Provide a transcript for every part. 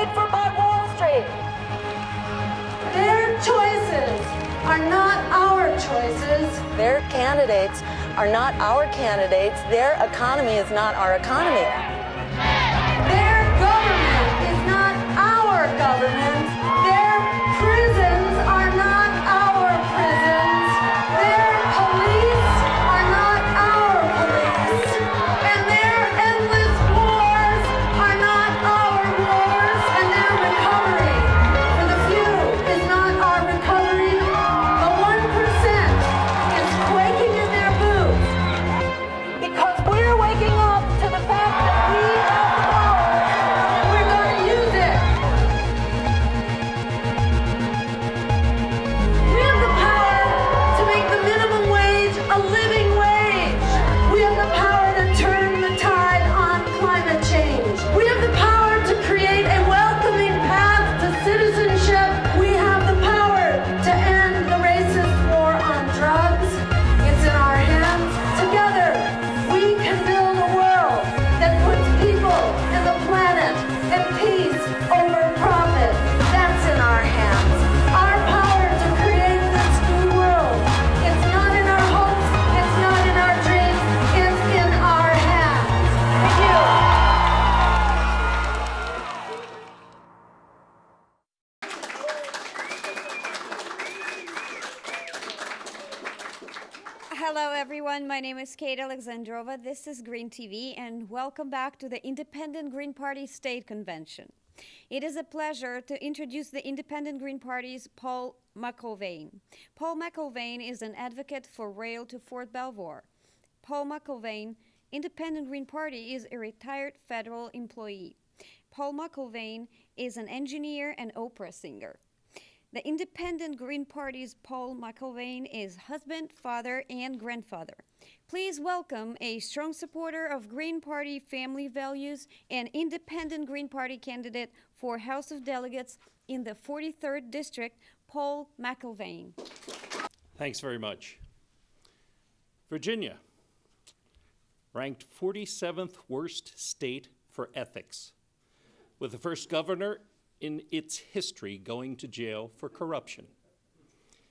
paid for by Wall Street. Their choices are not our choices. Their candidates are not our candidates. Their economy is not our economy. Their government is not our government. Their prisons are not our prisons. Their police are not our police. And their endless wars are not our wars. And their recovery for the few is not our recovery. The 1% is quaking in their boots. Because we're waking up to the fact that we have the power. We're going to use it. We have the power to make the minimum wage a living wage. We have the power to turn the tide on climate change. We have the power to create a welcoming path to citizenship. We have the power to end the racist war on drugs. It's in our hands. Together, we can build a world that puts people and the planet and peace over profit. That's in our hands. Our power to create this new world. It's not in our hopes. It's not in our dreams. It's in our hands. Thank you. Hello, everyone. My name is Kate Alexandrova. This is Green TV, and welcome back to the Independent Green Party State Convention. It is a pleasure to introduce the Independent Green Party's Paul McIlvaine. Paul McIlvaine is an advocate for rail to Fort Belvoir. Paul McIlvaine, Independent Green Party, is a retired federal employee. Paul McIlvaine is an engineer and opera singer. The Independent Green Party's Paul McIlvaine is husband, father, and grandfather. Please welcome a strong supporter of Green Party family values and Independent Green Party candidate for House of Delegates in the 43rd District, Paul McIlvaine. Thanks very much. Virginia, ranked 47th worst state for ethics, with the first governor in its history going to jail for corruption.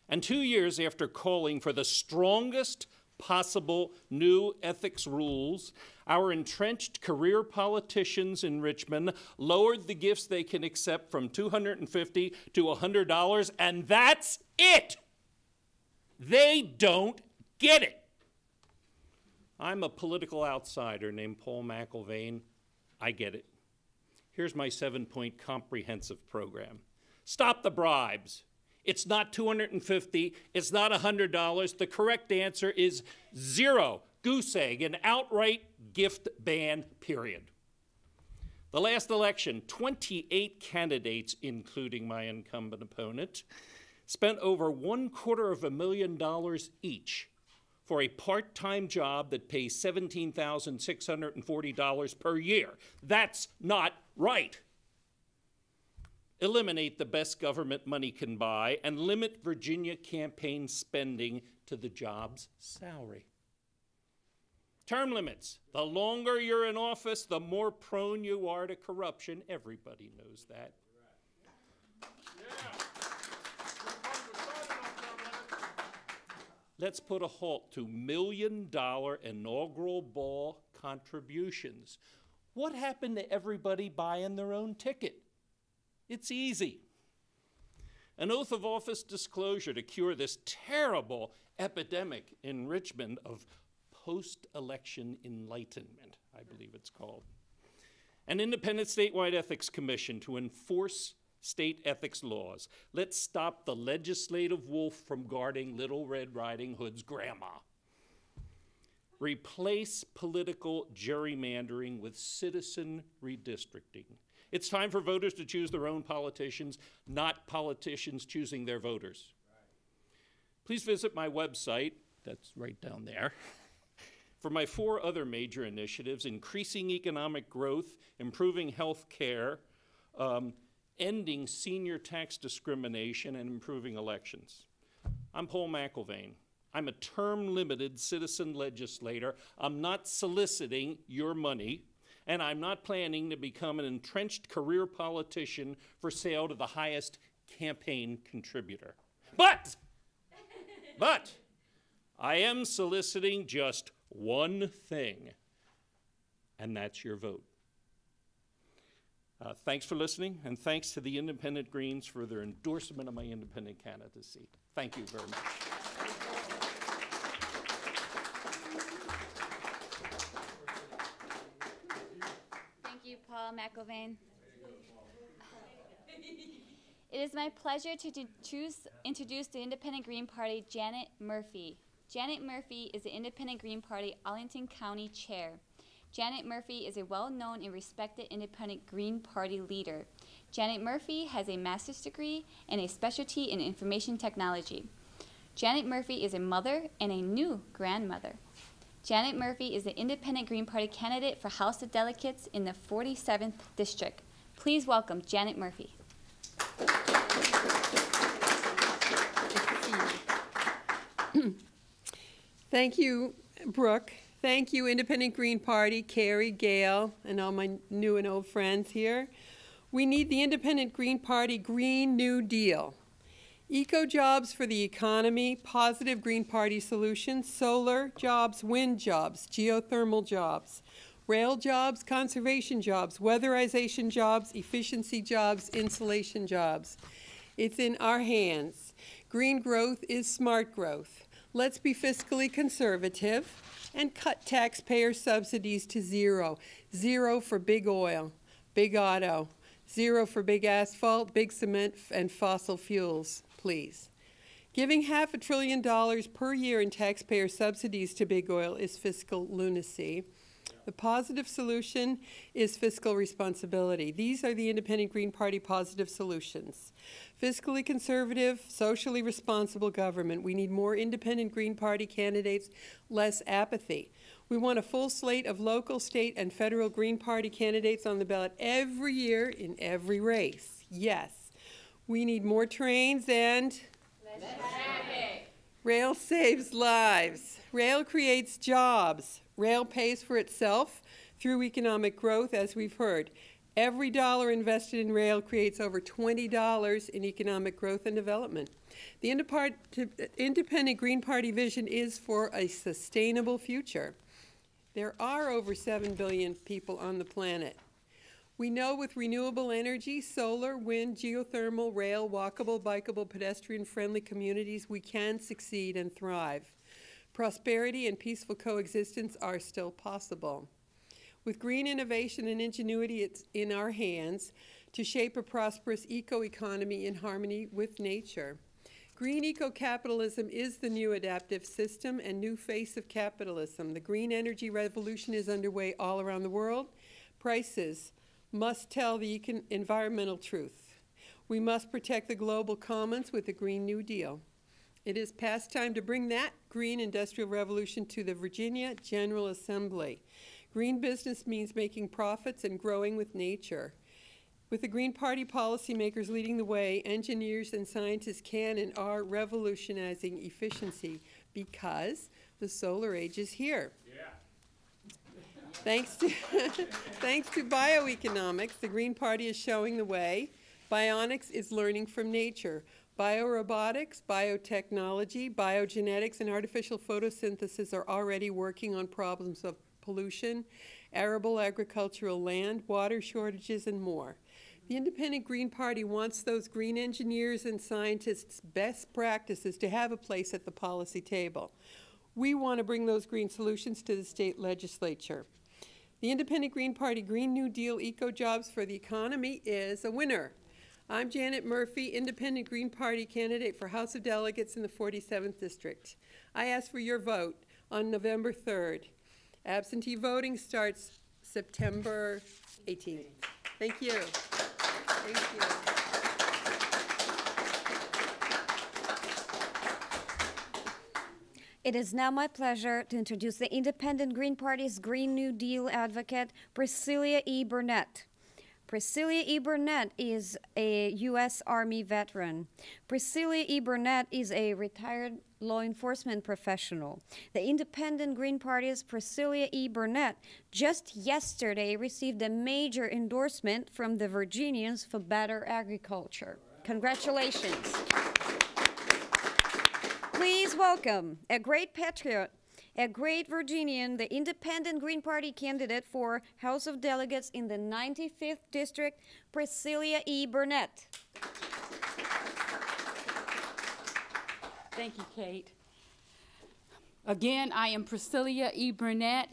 And 2 years after calling for the strongest possible new ethics rules, our entrenched career politicians in Richmond lowered the gifts they can accept from $250 to $100, and that's it. They don't get it. I'm a political outsider named Paul McIlvaine. I get it. Here's my 7-point comprehensive program. Stop the bribes. It's not $250, it's not $100. The correct answer is zero, goose egg, an outright gift ban, period. The last election, 28 candidates, including my incumbent opponent, spent over $250,000 each for a part-time job that pays $17,640 per year. That's not right. Eliminate the best government money can buy and limit Virginia campaign spending to the job's salary. Term limits. The longer you're in office, the more prone you are to corruption. Everybody knows that. Let's put a halt to $1 million inaugural ball contributions. What happened to everybody buying their own ticket? It's easy. An oath of office disclosure to cure this terrible epidemic in Richmond of post-election enlightenment, I believe it's called. An independent statewide ethics commission to enforce state ethics laws. Let's stop the legislative wolf from guarding Little Red Riding Hood's grandma. Replace political gerrymandering with citizen redistricting. It's time for voters to choose their own politicians, not politicians choosing their voters. Please visit my website, that's right down there, for my 4 other major initiatives: increasing economic growth, improving health care, ending senior tax discrimination, and improving elections. I'm Paul McIlvaine. I'm a term-limited citizen legislator. I'm not soliciting your money. and I'm not planning to become an entrenched career politician for sale to the highest campaign contributor. But I am soliciting just one thing, and that's your vote. Thanks for listening, and thanks to the Independent Greens for their endorsement of my independent candidacy. Thank you very much. Thank you, Paul McIlvaine. It is my pleasure to introduce the Independent Green Party, Janet Murphy. Janet Murphy is the Independent Green Party Arlington County Chair. Janet Murphy is a well-known and respected Independent Green Party leader. Janet Murphy has a master's degree and a specialty in information technology. Janet Murphy is a mother and a new grandmother. Janet Murphy is the Independent Green Party candidate for House of Delegates in the 47th District. Please welcome Janet Murphy. Thank you, Brooke. Thank you, Independent Green Party, Carrie, Gail, and all my new and old friends here. We need the Independent Green Party Green New Deal. Eco-jobs for the economy, positive Green Party solutions, solar jobs, wind jobs, geothermal jobs, rail jobs, conservation jobs, weatherization jobs, efficiency jobs, insulation jobs. It's in our hands. Green growth is smart growth. Let's be fiscally conservative and cut taxpayer subsidies to zero. Zero for big oil, big auto, zero for big asphalt, big cement, and fossil fuels, please. Giving $500 billion per year in taxpayer subsidies to big oil is fiscal lunacy. The positive solution is fiscal responsibility. These are the Independent Green Party positive solutions. Fiscally conservative, socially responsible government. We need more Independent Green Party candidates, less apathy. We want a full slate of local, state, and federal Green Party candidates on the ballot every year in every race. Yes. We need more trains and less traffic. Rail saves lives. Rail creates jobs. Rail pays for itself through economic growth, as we've heard. Every dollar invested in rail creates over $20 in economic growth and development. The Independent Green Party vision is for a sustainable future. There are over 7 billion people on the planet. We know with renewable energy, solar, wind, geothermal, rail, walkable, bikeable, pedestrian-friendly communities, we can succeed and thrive. Prosperity and peaceful coexistence are still possible. With green innovation and ingenuity, it's in our hands to shape a prosperous eco-economy in harmony with nature. Green eco-capitalism is the new adaptive system and new face of capitalism. The green energy revolution is underway all around the world. Prices must tell the environmental truth. We must protect the global commons with the Green New Deal. It is past time to bring that green industrial revolution to the Virginia General Assembly. Green business means making profits and growing with nature. With the Green Party policymakers leading the way, engineers and scientists can and are revolutionizing efficiency because the solar age is here. Yeah. Thanks to bioeconomics, the Green Party is showing the way. Bionics is learning from nature. Biorobotics, biotechnology, biogenetics, and artificial photosynthesis are already working on problems of pollution, arable agricultural land, water shortages, and more. The Independent Green Party wants those green engineers and scientists' best practices to have a place at the policy table. We want to bring those green solutions to the state legislature. The Independent Green Party Green New Deal eco-jobs for the economy is a winner. I'm Janet Murphy, Independent Green Party candidate for House of Delegates in the 47th District. I ask for your vote on November 3rd. Absentee voting starts September 18th. Thank you. Thank you. It is now my pleasure to introduce the Independent Green Party's Green New Deal advocate, Priscilla E. Burnett. Priscilla E. Burnett is a U.S. Army veteran. Priscilla E. Burnett is a retired law enforcement professional. The Independent Green Party's Priscilla E. Burnett just yesterday received a major endorsement from the Virginians for better agriculture. Congratulations. Please welcome a great patriot, a great Virginian, the Independent Green Party candidate for House of Delegates in the 95th District, Priscilla E. Burnett. Thank you, Kate. Again, I am Priscilla E. Burnett,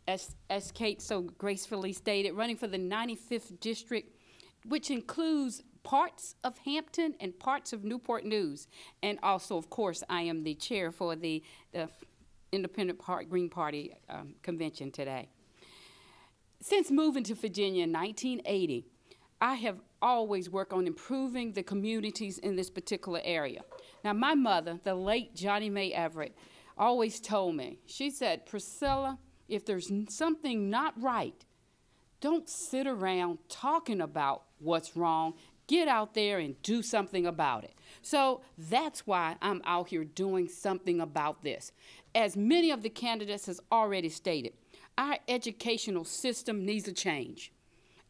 as Kate so gracefully stated, running for the 95th District, which includes parts of Hampton and parts of Newport News. And also, of course, I am the chair for the Independent Green Party convention today. Since moving to Virginia in 1980, I have always worked on improving the communities in this particular area. Now, my mother, the late Johnny Mae Everett, always told me, she said, Priscilla, if there's something not right, don't sit around talking about what's wrong. Get out there and do something about it. So that's why I'm out here doing something about this. As many of the candidates has already stated, our educational system needs a change.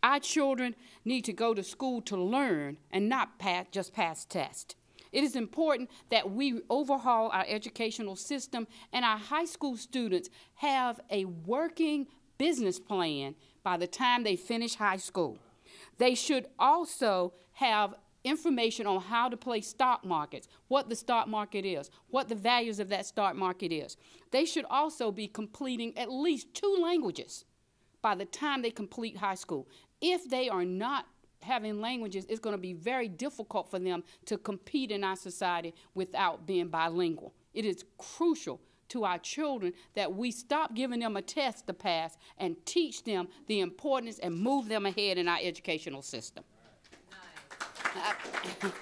Our children need to go to school to learn and not just pass tests. It is important that we overhaul our educational system and our high school students have a working business plan by the time they finish high school. They should also have information on how to play stock markets, what the stock market is, what the values of that stock market is. They should also be completing at least 2 languages by the time they complete high school. If they are not having languages, it's going to be very difficult for them to compete in our society without being bilingual. It is crucial to our children that we stop giving them a test to pass and teach them the importance and move them ahead in our educational system. Nice.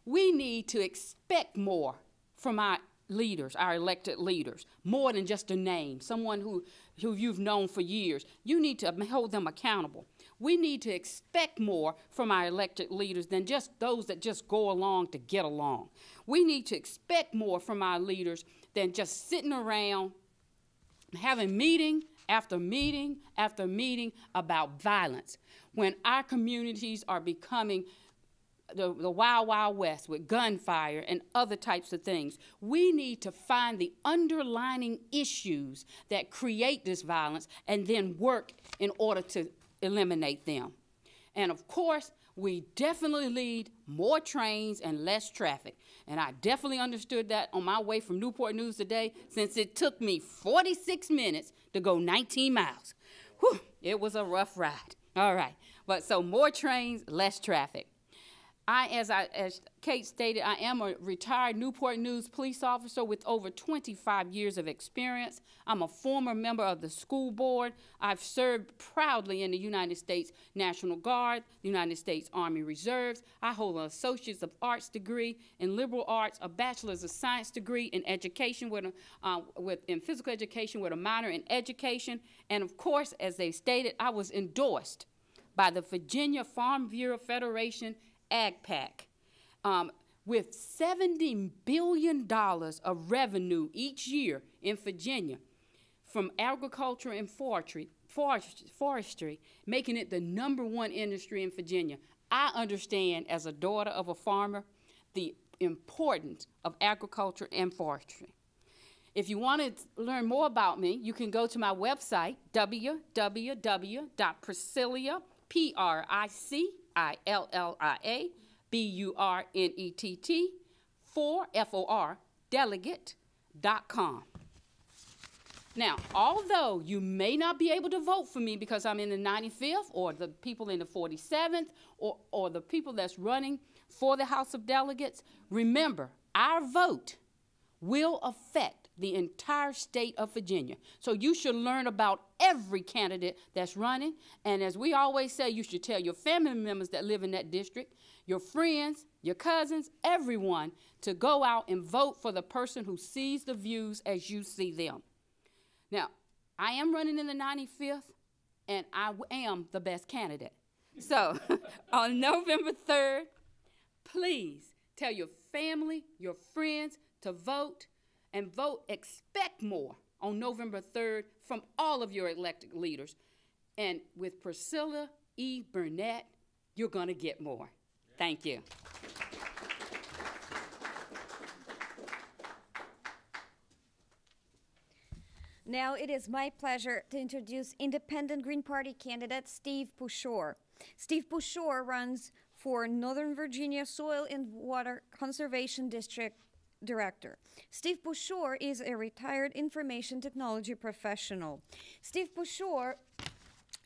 We need to expect more from our leaders, our elected leaders, more than just a name, someone who you've known for years. You need to hold them accountable. We need to expect more from our elected leaders than just those that just go along to get along. We need to expect more from our leaders than just sitting around having meeting after meeting after meeting about violence. When our communities are becoming the wild, wild west with gunfire and other types of things, we need to find the underlying issues that create this violence and then work in order to eliminate them. And of course, we definitely need more trains and less traffic. And I definitely understood that on my way from Newport News today, since it took me 46 minutes to go 19 miles. Whew, it was a rough ride. All right, but so more trains, less traffic. As Kate stated, I am a retired Newport News police officer with over 25 years of experience. I'm a former member of the school board. I've served proudly in the United States National Guard, the United States Army Reserves. I hold an Associate's of Arts degree in liberal arts, a Bachelor's of Science degree in education in physical education with a minor in education. And of course, as they stated, I was endorsed by the Virginia Farm Bureau Federation Ag Pack, with $70 billion of revenue each year in Virginia from agriculture and forestry, making it the #1 industry in Virginia. I understand, as a daughter of a farmer, the importance of agriculture and forestry. If you want to learn more about me, you can go to my website, www.priscilla, Burnett, FOR, delegate.com. Now, although you may not be able to vote for me because I'm in the 95th or the people in the 47th or the people that's running for the House of Delegates, remember, our vote will affect the entire state of Virginia. So you should learn about every candidate that's running. And as we always say, you should tell your family members that live in that district, your friends, your cousins, everyone, to go out and vote for the person who sees the views as you see them. Now, I am running in the 95th, and I am the best candidate. So on November 3rd, please tell your family, your friends to vote, and vote expect more on November 3rd from all of your elected leaders. And with Priscilla E. Burnett, you're going to get more. Thank you. Now it is my pleasure to introduce Independent Green Party candidate Steve Pushore. Steve Pushore runs for Northern Virginia Soil and Water Conservation District Director. Steve Pushore is a retired information technology professional. Steve Pushore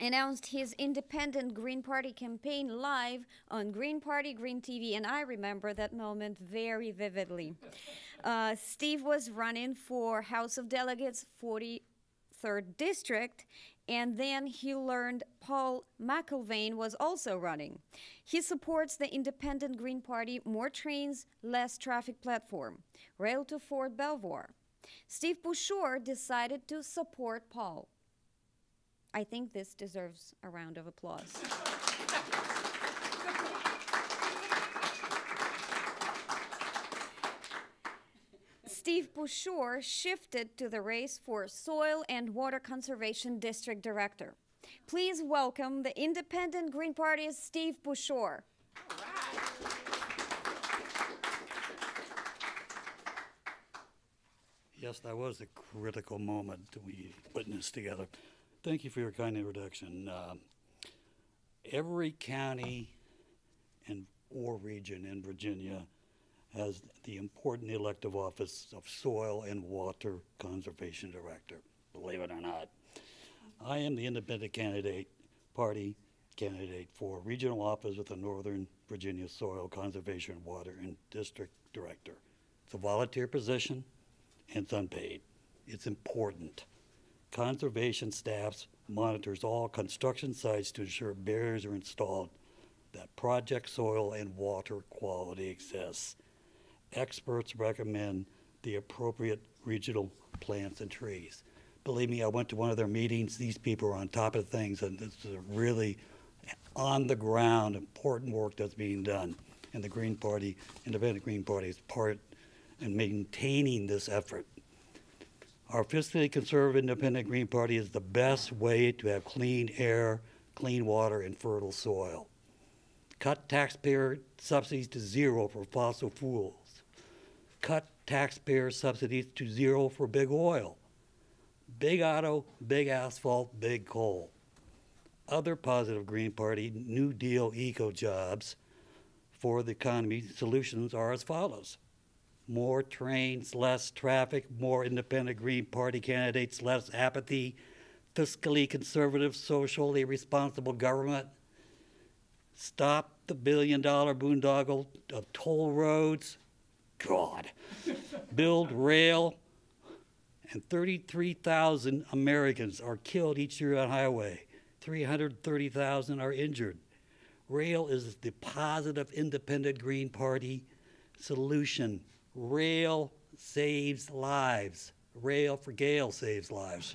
announced his Independent Green Party campaign live on Green Party Green TV, and I remember that moment very vividly. Steve was running for House of Delegates 43rd District, and then he learned Paul McIlvaine was also running. He supports the Independent Green Party More Trains, Less Traffic platform, Rail to Fort Belvoir. Steve Pushore decided to support Paul. I think this deserves a round of applause. Steve Pushore shifted to the race for Soil and Water Conservation District Director. Please welcome the Independent Green Party's Steve Pushore. Yes, that was a critical moment that we witnessed together. Thank you for your kind introduction. Every county or region in Virginia has the important elective office of Soil and Water Conservation Director, believe it or not. I am the independent party candidate for regional office with the Northern Virginia Soil Conservation, Water, and District Director. It's a volunteer position, and it's unpaid. It's important. Conservation staff monitors all construction sites to ensure barriers are installed, that project soil and water quality exists. Experts recommend the appropriate regional plants and trees. Believe me, I went to one of their meetings. These people are on top of things, and this is really on-the-ground important work that's being done. And the Green Party, Independent Green Party, is part in maintaining this effort. Our fiscally conservative Independent Green Party is the best way to have clean air, clean water, and fertile soil. Cut taxpayer subsidies to zero for fossil fuels. Cut taxpayer subsidies to zero for big oil. Big auto, big asphalt, big coal. Other positive Green Party New Deal eco jobs for the economy solutions are as follows. More trains, less traffic, more Independent Green Party candidates, less apathy, fiscally conservative, socially responsible government. Stop the billion-dollar boondoggle of toll roads. God. Build rail. And 33,000 Americans are killed each year on highway. 330,000 are injured. Rail is the positive Independent Green Party solution. Rail saves lives. Rail for Gail saves lives.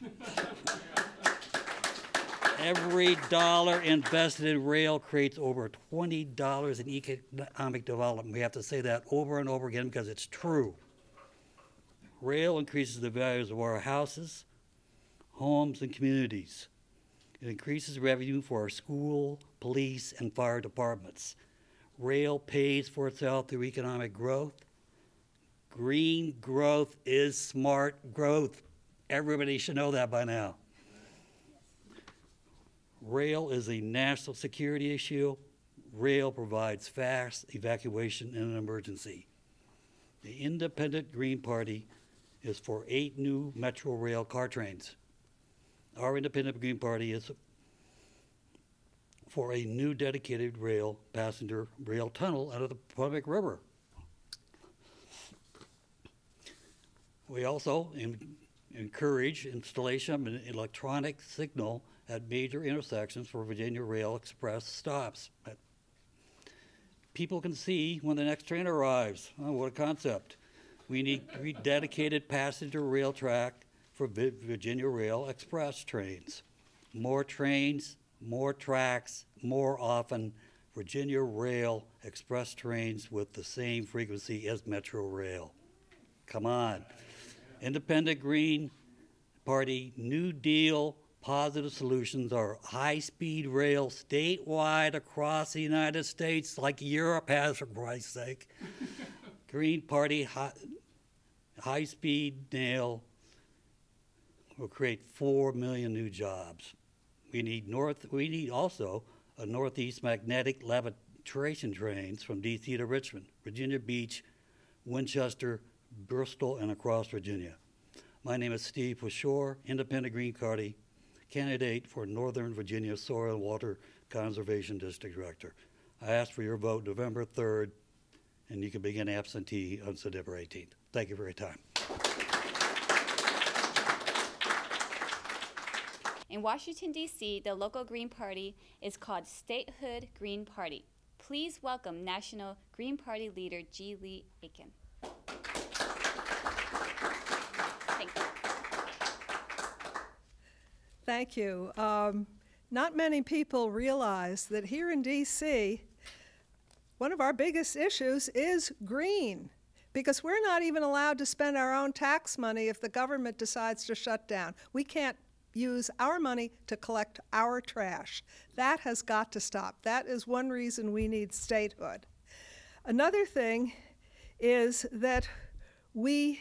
Every dollar invested in rail creates over $20 in economic development. We have to say that over and over again because it's true. Rail increases the values of our houses, homes, and communities. It increases revenue for our school, police, and fire departments. Rail pays for itself through economic growth. Green growth is smart growth. Everybody should know that by now. Rail is a national security issue. Rail provides fast evacuation in an emergency. The Independent Green Party is for 8 new Metro Rail car trains. Our Independent Green Party is for a new dedicated rail passenger rail tunnel out of the Potomac River. We also encourage installation of an electronic signal at major intersections for Virginia Rail Express stops. People can see when the next train arrives. Oh, what a concept. We need dedicated passenger rail track for Virginia Rail Express trains. more trains, more tracks, more often. Virginia Rail express trains with the same frequency as Metro Rail. Come on. Independent Green Party, New Deal, positive solutions are high-speed rail statewide across the United States like Europe has, for Christ's sake. Green Party high-speed rail will create 4 million new jobs. We need also a Northeast magnetic levitation trains from D.C. to Richmond, Virginia Beach, Winchester, Bristol, and across Virginia. My name is Steve Pashore, Independent Green Party candidate for Northern Virginia Soil and Water Conservation District Director. I ask for your vote November 3rd, and you can begin absentee on September 18th. Thank you for your time. In Washington, D.C., the local Green Party is called Statehood Green Party. Please welcome National Green Party leader G. Lee Aiken. Thank you. Thank you. Not many people realize that here in D.C., one of our biggest issues is green, because we're not even allowed to spend our own tax money if the government decides to shut down. We can't use our money to collect our trash. That has got to stop. That is one reason we need statehood. Another thing is that we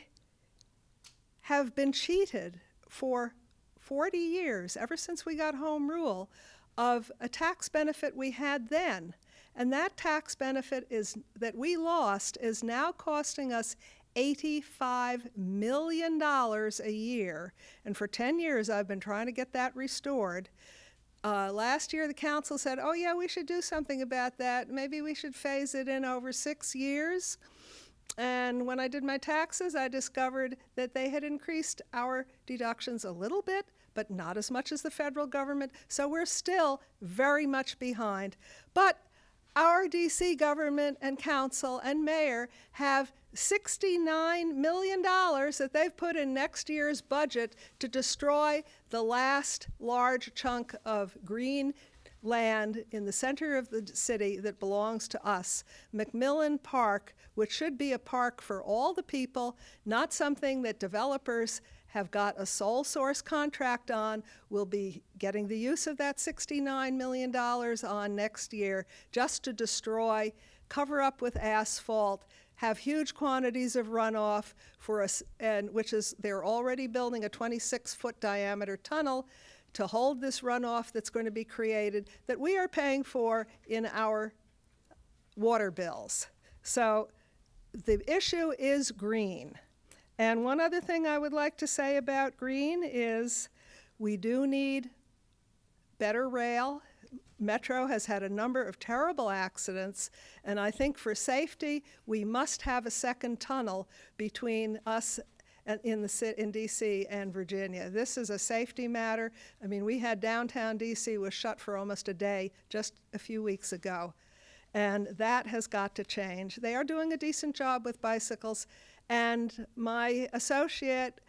have been cheated for 40 years, ever since we got home rule, of a tax benefit we had then. And that tax benefit that we lost is now costing us $85 million a year. And for 10 years, I've been trying to get that restored. Last year, the council said, oh yeah, we should do something about that. Maybe we should phase it in over 6 years. And when I did my taxes, I discovered that they had increased our deductions a little bit, but not as much as the federal government. So we're still very much behind. But our DC government and council and mayor have $69 million that they've put in next year's budget to destroy the last large chunk of green land in the center of the city that belongs to us. McMillan Park, which should be a park for all the people, not something that developers have got a sole source contract on, will be getting the use of that $69 million on next year just to destroy, cover up with asphalt, have huge quantities of runoff for us, and they're already building a 26-foot diameter tunnel to hold this runoff that's going to be created that we are paying for in our water bills. So the issue is green. And one other thing I would like to say about green is we do need better rail. Metro has had a number of terrible accidents, and I think for safety, we must have a second tunnel between us in DC and Virginia. This is a safety matter. I mean, we had downtown DC was shut for almost a day just a few weeks ago, and that has got to change. They are doing a decent job with bicycles, and my associate,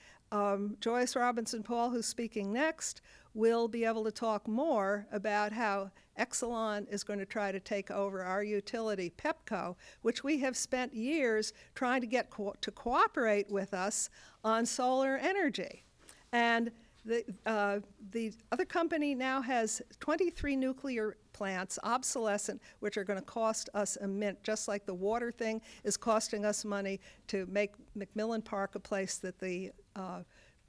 Joyce Robinson-Paul, who's speaking next, will be able to talk more about how Exelon is going to try to take over our utility, PEPCO, which we have spent years trying to get to cooperate with us on solar energy. And the other company now has 23 nuclear plants, obsolescent, which are going to cost us a mint, just like the water thing is costing us money to make McMillan Park a place that the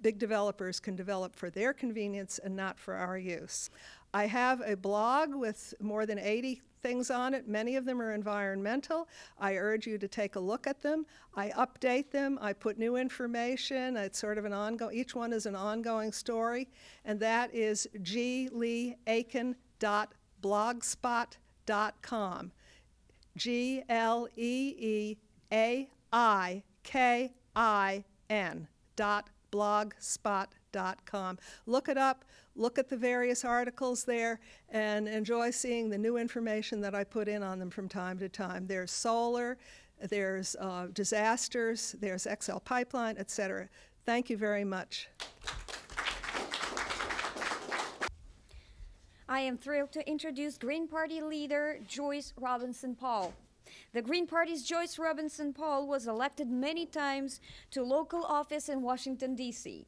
big developers can develop for their convenience and not for our use. I have a blog with more than 80 things on it. Many of them are environmental. I urge you to take a look at them. I update them. I put new information. It's sort of an ongoing, each one is an ongoing story, and that is gleeaiken.blogspot.com. GLEEAIKIN.blogspot.com. Look it up, look at the various articles there, and enjoy seeing the new information that I put in on them from time to time. There's solar, there's disasters, there's XL Pipeline, etc. Thank you very much. am thrilled to introduce Green Party leader Joyce Robinson Paul. The Green Party's Joyce Robinson Paul was elected many times to local office in Washington, D.C.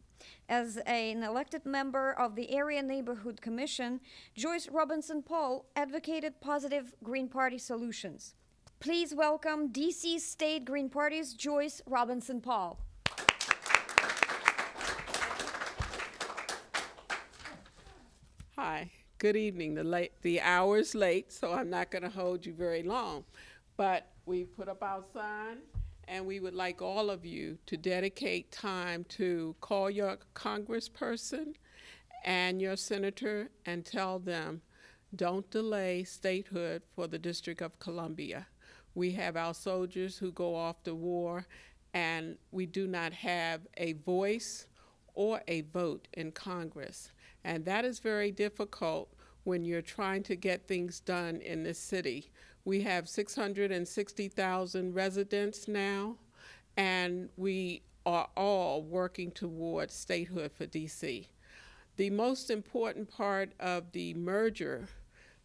As an elected member of the Area Neighborhood Commission, Joyce Robinson Paul advocated positive Green Party solutions. Please welcome D.C. State Green Party's Joyce Robinson Paul. Hi, good evening. The hour's late, so I'm not going to hold you very long. But we put up our sign, and we would like all of you to dedicate time to call your congressperson and your senator and tell them, don't delay statehood for the District of Columbia. We have our soldiers who go off to war, and we do not have a voice or a vote in Congress. And that is very difficult when you're trying to get things done in this city. We have 660,000 residents now, and we are all working towards statehood for DC. The most important part of the merger,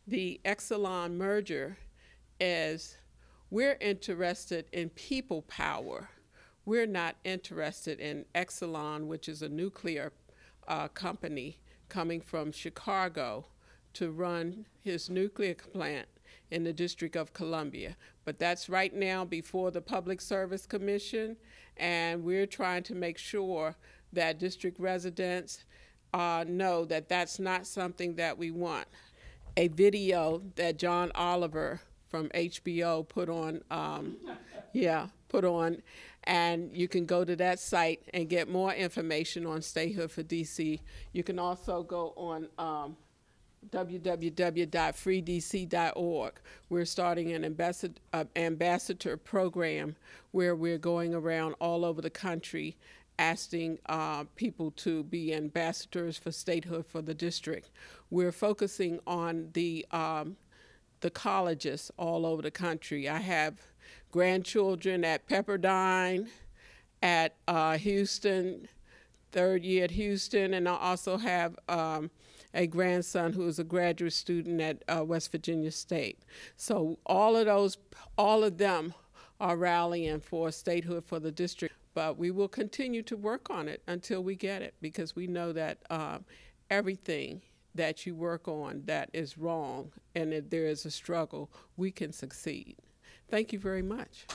the Exelon merger, is we're interested in people power. We're not interested in Exelon, which is a nuclear company coming from Chicago to run his nuclear plant in the District of Columbia. But that's right now before the Public Service Commission, and we're trying to make sure that district residents know that that's not something that we want. A video that John Oliver from HBO put on, and you can go to that site and get more information on Statehood for DC. You can also go on www.freedc.org. We're starting an ambassador program where we're going around all over the country asking people to be ambassadors for statehood for the district. We're focusing on the colleges all over the country. I have grandchildren at Pepperdine, at Houston, third year at Houston, and I also have a grandson who is a graduate student at West Virginia State. So all of them are rallying for statehood for the district, but we will continue to work on it until we get it, because we know that everything that you work on that is wrong and that there is a struggle, we can succeed. Thank you very much.